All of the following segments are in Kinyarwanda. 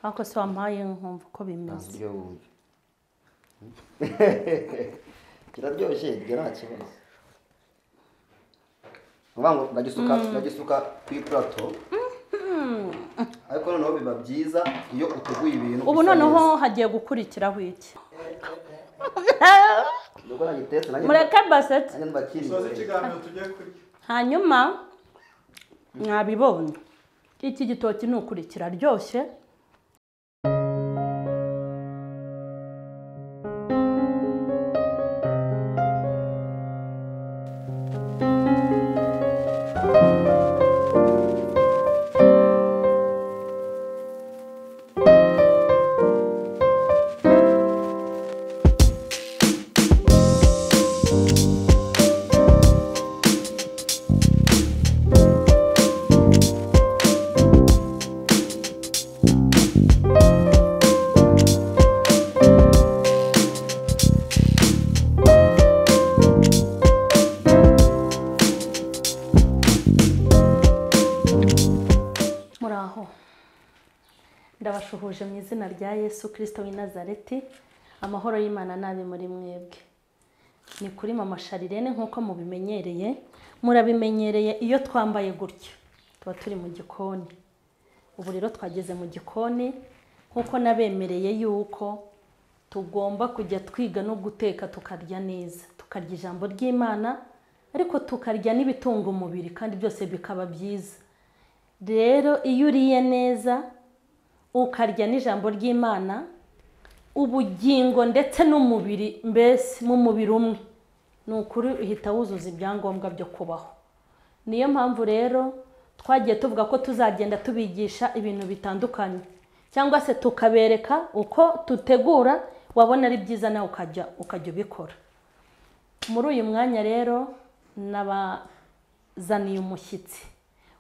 Ako se wampaye nkumva uko bimeze. Ntabyo wumva. Kiraryoshye nta kibazo. Ubango ndagisuka ku iplato. Ariko noneho biba byiza iyo uteguye ibintu. Ubu noneho hagiye gukurikiraho iki? Mureke basetse. Hanyuma mwabibonye. Iki gitoki ni ukuri kiraryoshye. Ndabashuhuje mu izina rya Yesu Kristo w'i Nazareti, amahoro y'Imana nabe muri mwebwe. Ni kuri Mama Sharirene nkuko mubimenyereye, murabimenyereye iyo twambaye gutyo. Tuba turi mu gikoni. Ubu rero twageze mu gikoni nkuko nabemereye yuko tugomba kujya twiga no guteka tukarya neza. Tukarya ijambo ry'Imana ariko tukarya n'ibitunga umubiri kandi byose bikaba byiza. Rero iyo uriye neza ukarya n'ijambo ry'Imana, ubugingo ndetse n'umubiri mbese mu mubiri umwe, ni ukuri uhita wuzuza ibyangombwa byo kubaho. Niyo mpamvu rero twagiye tuvuga ko tuzagenda tubigisha ibintu bitandukanye, cyangwa se tukabereka uko tutegura, wabona ari byiza nawe ukajya ubikora. Muri uyu mwanya rero nabazaniye umushyitsi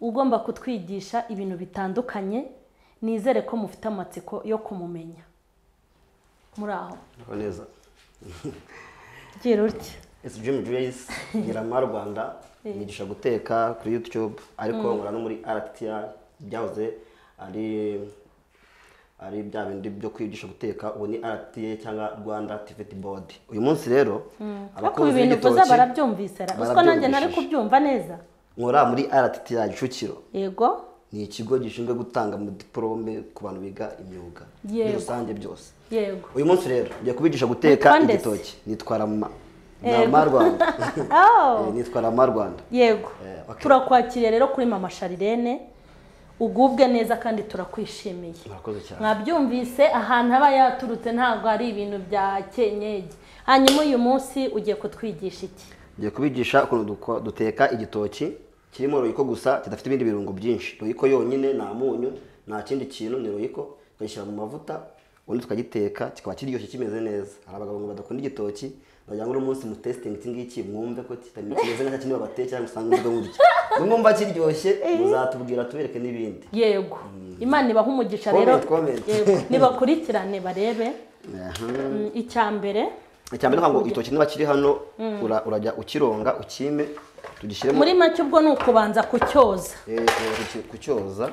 ugomba kutwigisha ibintu bitandukanye. Nizere ko mufite amatsiko yo kumumenya. Muri aho neza. Gira utya. It's Jim Grace Girama Rwanda, nigisha guteka kuri YouTube ariko nkora no muri RTR, byahoze ari bya bindi byo kwigisha guteka. Ubu ni RTA cyangwa Rwanda Activity Board. Uyu munsi rero abakozi b'igitoki barabyumvise uko nanjye nari kubyumva neza. Nkora muri RTR Kicukiro. Yego. Ni ikigo gishinzwe gutanga mu diplome ku bantu biga imyuga muri rusange byose. Yego. Uyu munsi rero ngiye kubigisha guteka igitoki. Nitwara Mama Rwanda. Nitwara Mama Rwanda. Yego. Turakwakiriye rero kuri Mama Sharirene. Ugubwe neza kandi turakwishimiye. Murakoze cyane. Mwabyumvise ahantu aba yaturutse ntabwo ari ibintu bya kenyege. Hanyuma uyu munsi ugiye kutwigisha iki? Ngiye kubigisha ukuntu duteka igitoki kirimo royiko gusa, kidafite ibindi birungo byinshi. Royiko yonyine, nta munyu, nta kindi kintu, ni royiko. Tukayishyira mu mavuta, ubundi tukagiteka kikaba kiryoshye kimeze neza. Hari abagabo ngo badakunda igitoki, bagira ngo uno munsi mu testing iki ngiki mwumve ko kimeze neza kintu babateye cyangwa usanga mvuga ngutya. Mwumva kiryoshye muzatubwira tubereke n'ibindi. Yego. Imana ibaha umugisha rero. Yego. Nibakurikirane barebe. Icyambere ngo igitoki niba kiri hano urajya ukironga ukime tugishyiremo. Muri make ubwo ni ukubanza kucyoza. Kucyoza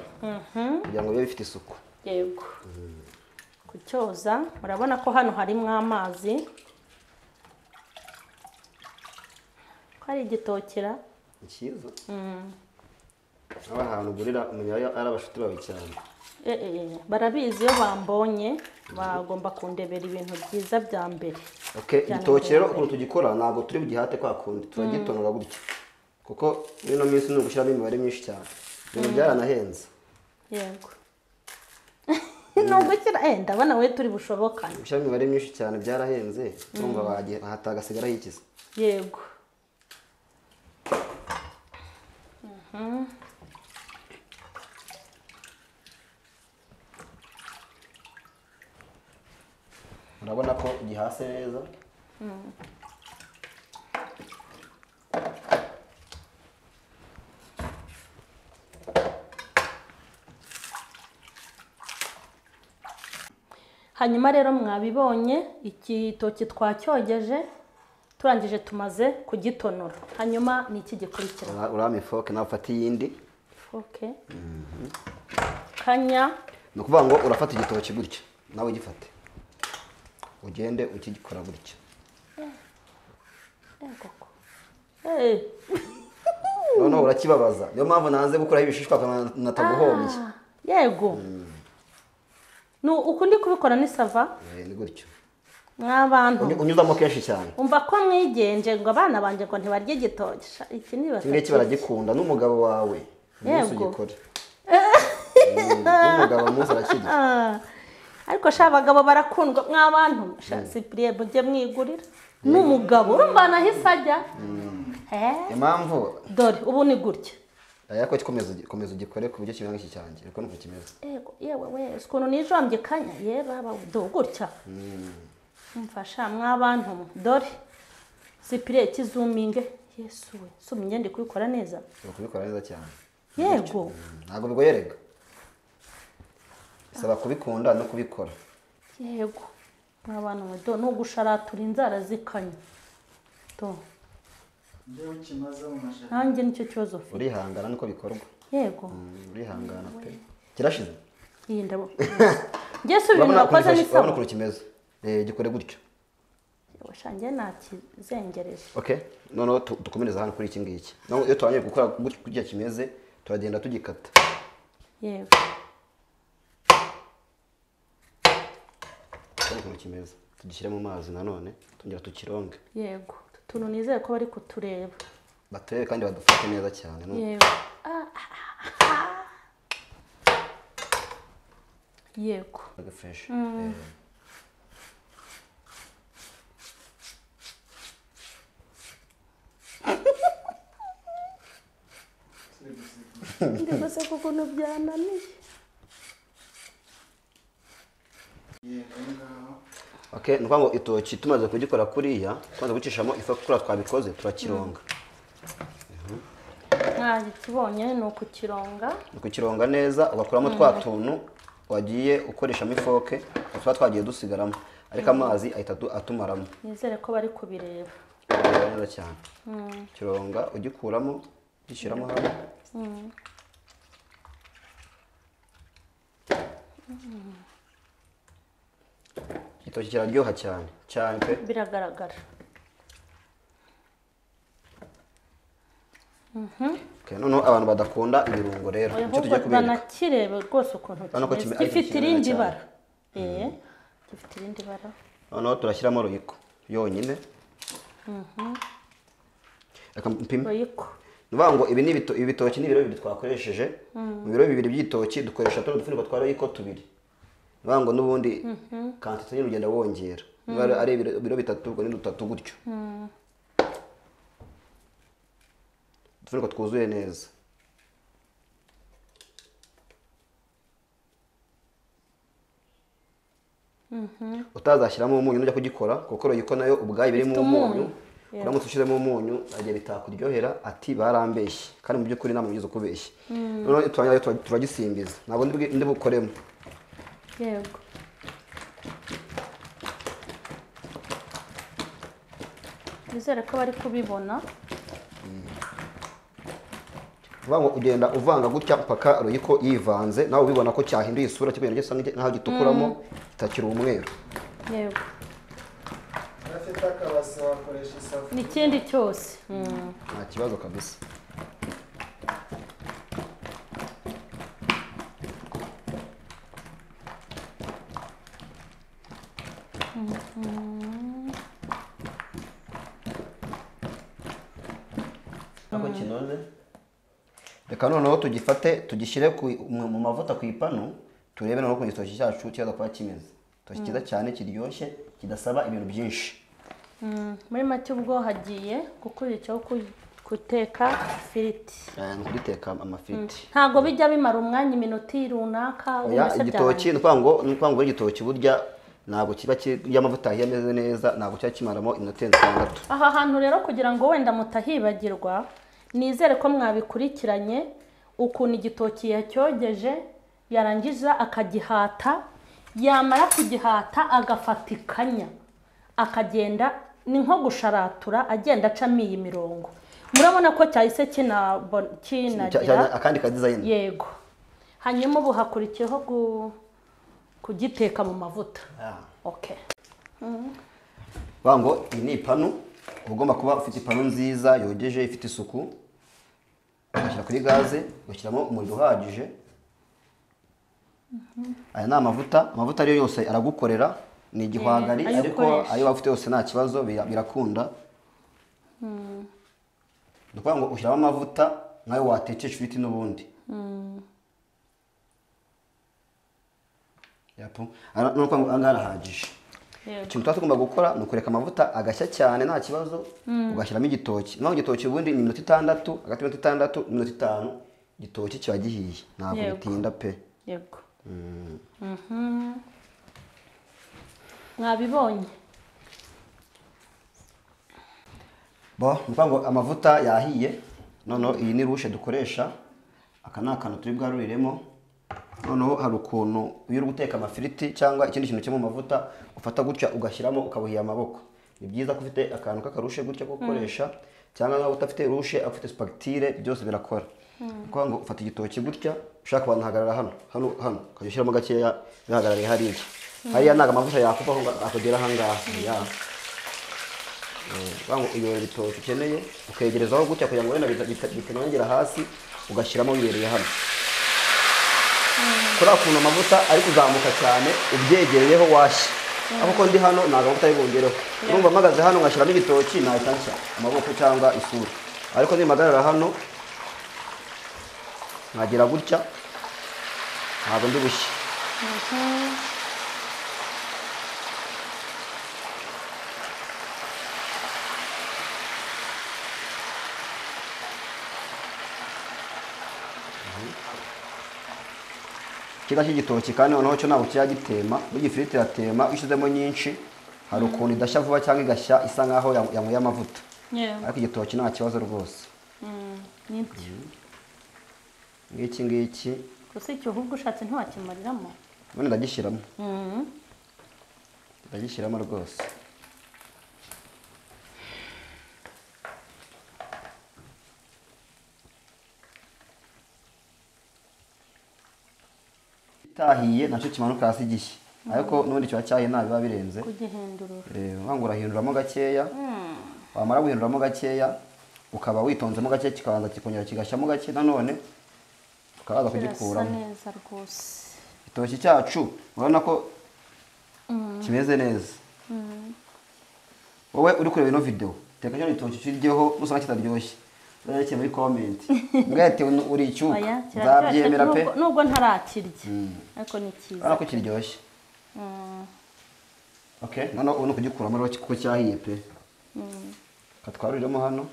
kugira ngo bibe bifite isuku. Yego. Kucyoza, murabona ko hano harimo amazi. Ko ari igitokera cyiza. Aba ahantu ugurira umenya ari abashuti bawe cyane. Barabizi iyo bambonye bagomba kundebera ibintu byiza bya mbere. Igitoki rero ukuntu tugikora ntabwo turi bugihate kwa kundi, turagitonora gutya. Kuko bino minsi ni ugushyiramo imibare myinshi cyane. Ibintu byaranahenze. Yego. Nugukira ndabona we turi bushobokane. Gushyiramo imibare myinshi cyane byarahenze. Urumva bagiye hatagasigara yikiza. Yego. Urabona ko gihase neza. Hanyuma rero mwabibonye igitoki twacyogeje, turangije tumaze kugitonora. Hanyuma ni iki gikurikira? Urame foke nawe ufata iyindi. Foke. Kanya. ni ukuvuga ngo urafata igitoki gutya nawe ugifate ugende ukigikora gutya koko noneho urakibabaza niyo mpamvu nanze gukuraho ibishishwa nataguhombye yego uku ndi kubikora ni sava ni gutyo mw'abantu unyuzamo kenshi cyane umva ko mwigenje ngo abana banjye ngo ntibarye igitoki iki ngiki baragikunda n'umugabo wawe umunsi ugikore n'umugabo umunsi arakirya ariko sha abagabo barakundwa mw'abantu Cyprien mujye mwigurira n'umugabo urumva nahise ajya impamvu dore ubu ni gutya ariko komeza ugikore ku buryo kimeze nk'iki cyanjye ariko nuko kimeze yewe wese ukuntu nijombye kanya baba gutya mfasha mw'abantu dore Cyprien kizuminge yesu we so mugende kubikora neza kubikora neza cyane yego ntabwo bigoyerega bisaba kubikunda no kubikora yego mw'abantu do no gusharatura inzara zikanya to nanjye nicyo kibazo ufite urihangana niko bikorwa yego urihangana pe kirashize iyi ndabo Yesu ibintu nakoze ni sawa ukuntu kimeze gikore gutyo washangiye nakizengereje okay noneho dukomereza hano kuri iki ngiki iyo turangije gukora gutya kimeze turagenda tugikata yego ukuntu kimeze tugishyire mu mazi nanone tongera tukironge yego tuntu nizeye ko bari kutureba baturebe kandi badufate neza cyane yego yego fresh ndibase ko ukuntu byananiye okay nuko ngo itoki tumaze kugikora kuriya tumaze gucishamo ifu kuri twabikoze turakironga kibonye ni ukukironga neza ugakuramo twa tuntu wagiye ukoreshamo ifoke tuba twagiye dusigaramo ariko amazi ahita atumaramo nizere ko bari kubireba neza cyane kironga ugikuramo gishyiramo hano igitoki kiraryoha cyane cyane pe biragaragara noneho abantu badakunda ibirungo rero icyo tugiye kubereka banakirebe rwose ukuntu gifite irindi bara gifite irindi bara noneho turashyiramo royiko yonyine reka mpime royiko nuvuga ngo ibi ibitoki ni ibiro bibiri twakoresheje mu biro bibiri by'itoki dukoresha tuno dufuniko twa royiko tubiri nuvuga ngo n'ubundi kantite nyine ugenda wongera niba ari ibiro bitatu ubwo ni dutatu gutyo udufuniko twuzuye neza utazashyiramo umunyu nujya kugikora kuko royiko nayo ubwayo birimo umunyu uramutse ushyizemo umunyu agiye bitakuryohera ati barambeshye kandi mu by'ukuri nta muntu ugize ukubeshye noneho turagisimbiza ntabwo ndi bukoremo yego nizere ko bari kubibona uvuga ngo ugenda uvanga gutya mpaka royiko yivanze nawe ubibona ko cyahinduye isura kibera gisa nk'aho gitukuramo kitakiri umweru yego n'ikindi cyose nta kibazo kabisa ako kinoze reka noneho tugifate tugishyire mu mavuta ku ipanu turebe noneho ku gitoki cyacu kiza kuba kimeze igitoki cyiza cyane kiryoshye kidasaba ibintu byinshi muri make ubwo hagiye gukurikiraho guteka ifiriti ni ukuditeka amafiriti ntabwo bijya bimara umwanya iminota runaka igitoki ni ukuvuga ngo igitoki burya ntabwo kiba iyo amavuta ahiye ameze neza ntabwo kiba kimaramo iminota 6. aha hantu rero kugira ngo wenda mutahibagirwa nizere ko mwabikurikiranye ukuntu igitoki yacyogeje yarangiza akagihata yamara kugihata agafata ikanya akagenda ni nko gusharatura agenda acamo iyi mirongo murabona ko cyahise kinagira akandi ka design yego hanyuma ubu hakurikiyeho kugiteka mu mavuta. Ah. Okay. Bango iyi ni ipanu uba ugomba kuba ufite ipanu nziza yogeje ifite isuku ugashyira kuri gaze ugashyiramo umuriro uhagije. Aya ni amavuta ariyo yose aragukorera ni igihwagari ayo ariko ukoresha. ayo waba ufite yose nta kibazo birakunda. Ni ukuvuga ngo ushyiramo amavuta nk'ayo watekesha ifiriti n'ubundi. Yapu ni ukuvuga ngo aha ngaha arahagije. Ikintu tuba tugomba gukora ni ukureka amavuta agashya cyane nta kibazo ugashyiramo igitoki. Naho igitoki ubundi ni iminota 6 hagati y'iminota 6 n'iminota 5 igitoki kiba gihiye ntabwo bitinda pe. Yego. Mwabibonye? Bo ni ukuvuga ngo amavuta yahiye. Noneho iyi ni rushe dukoresha. Aka ni akantu turi bwaruriremo. Noneho hari ukuntu iyo uri guteka amafiriti cyangwa ikindi kintu cyo mu mavuta ufata gutya ugashyiramo ukabuhiye amaboko. Ni byiza ko ufite akantu k'akarushe gutya ko gukoresha cyangwa nawe utafite rushe afite spagitire byose birakora. Kuko ngo ufata igitoki gutya ushaka abantu hagarara hano ukajya ushyiramo gakeya bihagarariye hariya. Hariya ntago amavuta yakuvaho akagera aha ngaha. Bango iyo igitoki ukeneye ukegerezaho gutya kugira ngo wenda bitanongera hasi ugashyiramo wibereye hano. Kuri akuntu amavuta ari kuzamuka cyane ubyegereyeho washya. Kuko ndi hano ntago amavuta ari bongereho. Urumva mpagaze hano ngashyiramo igitoki nahita nshya amaboko cyangwa isura. Ariko nimpagarara hano nkagira gutya ntabwo ndi bushye. Kiga cy'igitoki kandi noneho cyo ntabwo kiragitema. Burya ifiriti iratema ushyizemo nyinshi hari ukuntu idashya vuba cyangwa igashya isa nkaho yanyweye amavuta. Ariko igitoki nta kibazo rwose. Ngiki gusa icyo ahubwo ushatse ntiwakimariramo. none ndagishyiramo. Ndagishyiramo rwose. Tahiye nacyo kimanuka hasi gishya. Ariko n'ubundi kiba cyahiye nta biba birenze. Kugihindurura. Wanga urahinduramo gakeya. Wamara guhinduramo gakeya ukaba witonzemo gake kikabanza kikongera kigashyamo gake nanone ukabaza kugikuramo. Neza rwose. Igitoki cyacu urabona ko kimeze neza. Wowe uri kureba ino video teka cyo igitoki kiryeho nusanga kitaryoshye. Ureke muri comment. Ngate uri icyuka. Nzabyemera pe. Nubwo ntarakirya. Ariko ni cyiza. Ariko kiryoshye. Okay, none ubu kugikuramo rero kuko cyahiye pe. Katwaruriremo hano.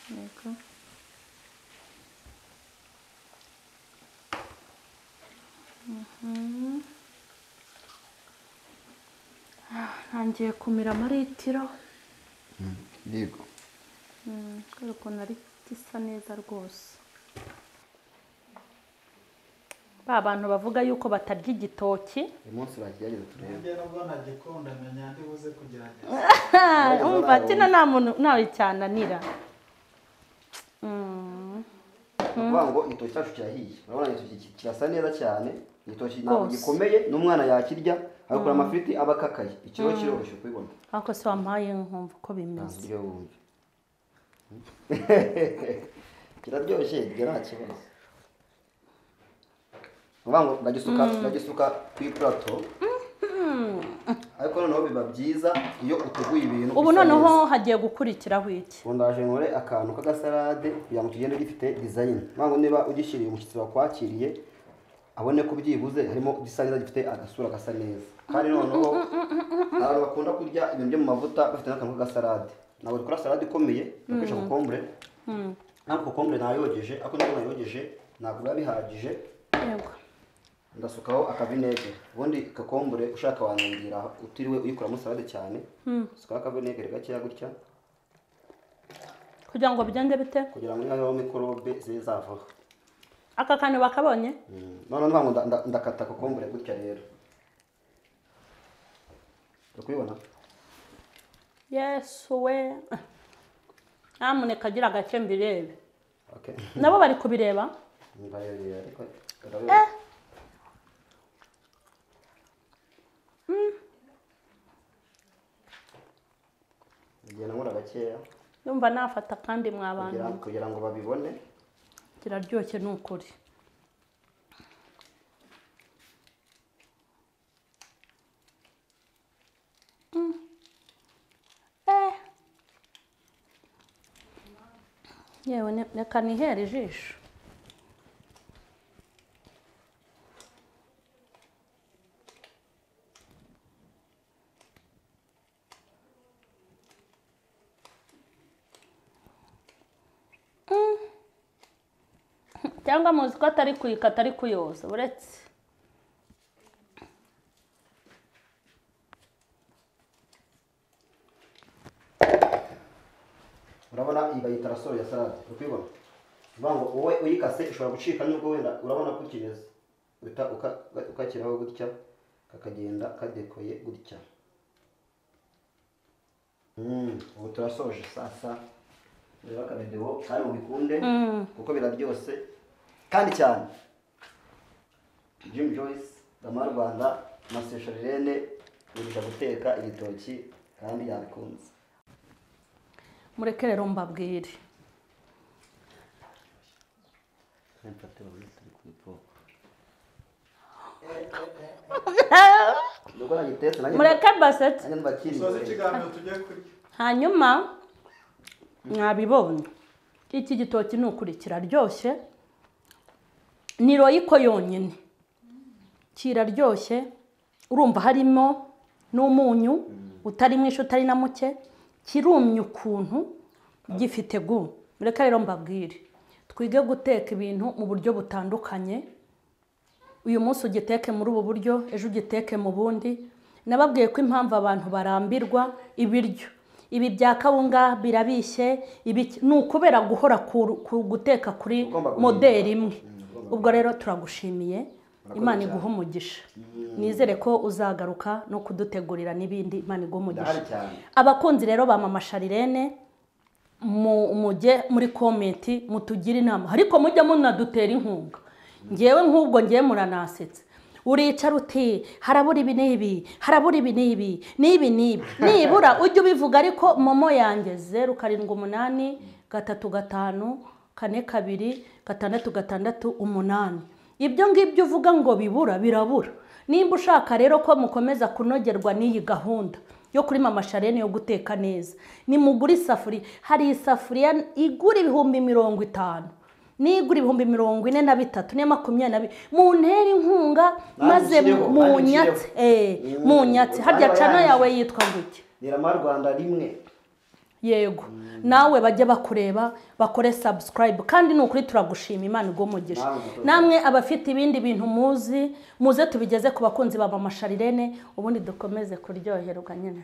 Yego. Ntangiye kumira amaritiro. Yego. Kubera ukuntu ari gisa neza rwose. Ba bantu bavuga yuko batarya igitoki. Uyu munsi bakigerageza turebe. Njye nubwo ntagikunda menya ndi buze kugerageza. Umva kino nta muntu nawe cyananira. Kuvuga ngo igitoki cyacu kirahiye. Urabona igitoki kirasa neza cyane. Igitoki ntabwo gikomeye n'umwana yakirya ariko amafiriti aba akakaye. Ikiro kiroroshye kubibona. Ariko se wampaye nkumva uko bimeze. Kiraryoshye nta kibazo. Ubango ndagisuka ku iplato. Ariko noneho biba byiza iyo uteguye ibintu. Ubu noneho hagiye gukurikiraho iki? Ndaje nkore akantu k'agasalade kugira ngo tugende gifite design. Ubango niba ugishyiriye umushyitsi wakwakiriye abone ko byibuze harimo gisa neza gifite agasura gasa neza. Kandi noneho abantu bakunda kurya ibintu byo mu mavuta bafite n'akantu k'agasalade. Ntabwo dukora salade ikomeye, dukoresha kokombure. Ntabwo kokombure nayogeje, ariko ntabwo nayogeje ntabwo biba bihagije. Yego. Ndasukaho akavinegere. Ubundi kokombure ushaka wanangira utiriwe uyikoramo salade cyane. Sukaho akavinegere gakeya gutya. Kugira ngo bigende bite? Kugira ngo nihaho mikorobe zizavaho. Aka kantu bakabonye? None ntabwo ndakata kokombure gutya rero. Ukubibona? Yesu we. Nyamuneka gira agace mbirebe. Okay. Nabo bari kubireba? Mbaye ariko gakeya yumva nafata kandi mwabantu kugira ngo babibone. kiraryoshye ni ukuri. yewe reka nihere ijisho. cyangwa muzi ko atari kuyika atari kuyoza uretse urabona iyi bayita rasoro ya salade ukibona vuga ngo wowe uyikase ushobora gucika nubwo wenda urabona ko kimeze uhita ukakiraho gutya kakagenda kadekoye gutya. ubu turasoje sasa reba akavideo kandi mubikunde kuko biraryose kandi cyane. Jim Joyce Dama Rwanda Masesha Irene uri guteka ibitoki kandi yabikunze. mureke rero mbabwire mureke basetse hanyuma mwabibonye iki gitoki ni ukuri kiraryoshye ni royiko yonyine kiraryoshye urumva harimo n'umunyu utari mwinshi utari na muke kirumye ukuntu gifite gu. mureke rero mbabwire twige guteka ibintu mu buryo butandukanye. uyu munsi ugiteke muri ubu buryo ejo ugiteke mu bundi. nababwiye ko impamvu abantu barambirwa ibiryo ibi bya kawunga birabishye ni ukubera guhora guteka kuri modeli imwe. ubwo rero turagushimiye Imana iguha umugisha. nizere ko uzagaruka no kudutegurira n'ibindi. Imana iguha umugisha. abakunzi rero ba Mama Sharirene mujye muri komenti mutugire inama ariko mujya munadutera inkunga. ngewe nk'ubwo ngiye muranasetse uricara uti harabura ibi n'ibi harabura ibi n'ibi n'ibi n'ibi nibura ujye ubivuga ariko momo yanjye 078 355 42 666 8. ibyo ngibyo uvuga ngo bibura birabura. nimba ushaka rero ko mukomeza kunogerwa n'iyi gahunda yo kuri Mama Sharirene yo guteka neza nimugura isafuriya. hari isafuriya igura 50,000 nigura 43 ne 20 mu ntera inkunga maze mu nyatse harya cana yawe yitwa nguki ni Dama Rwanda rimwe. yego nawe bajye bakureba bakore subscribe kandi nukuri turagushima. Imana iguha namwe abafite ibindi bintu muze tubigeze ku bakunzi ba Mama Sharirene ubundi dukomeze kuryoherwa nyine.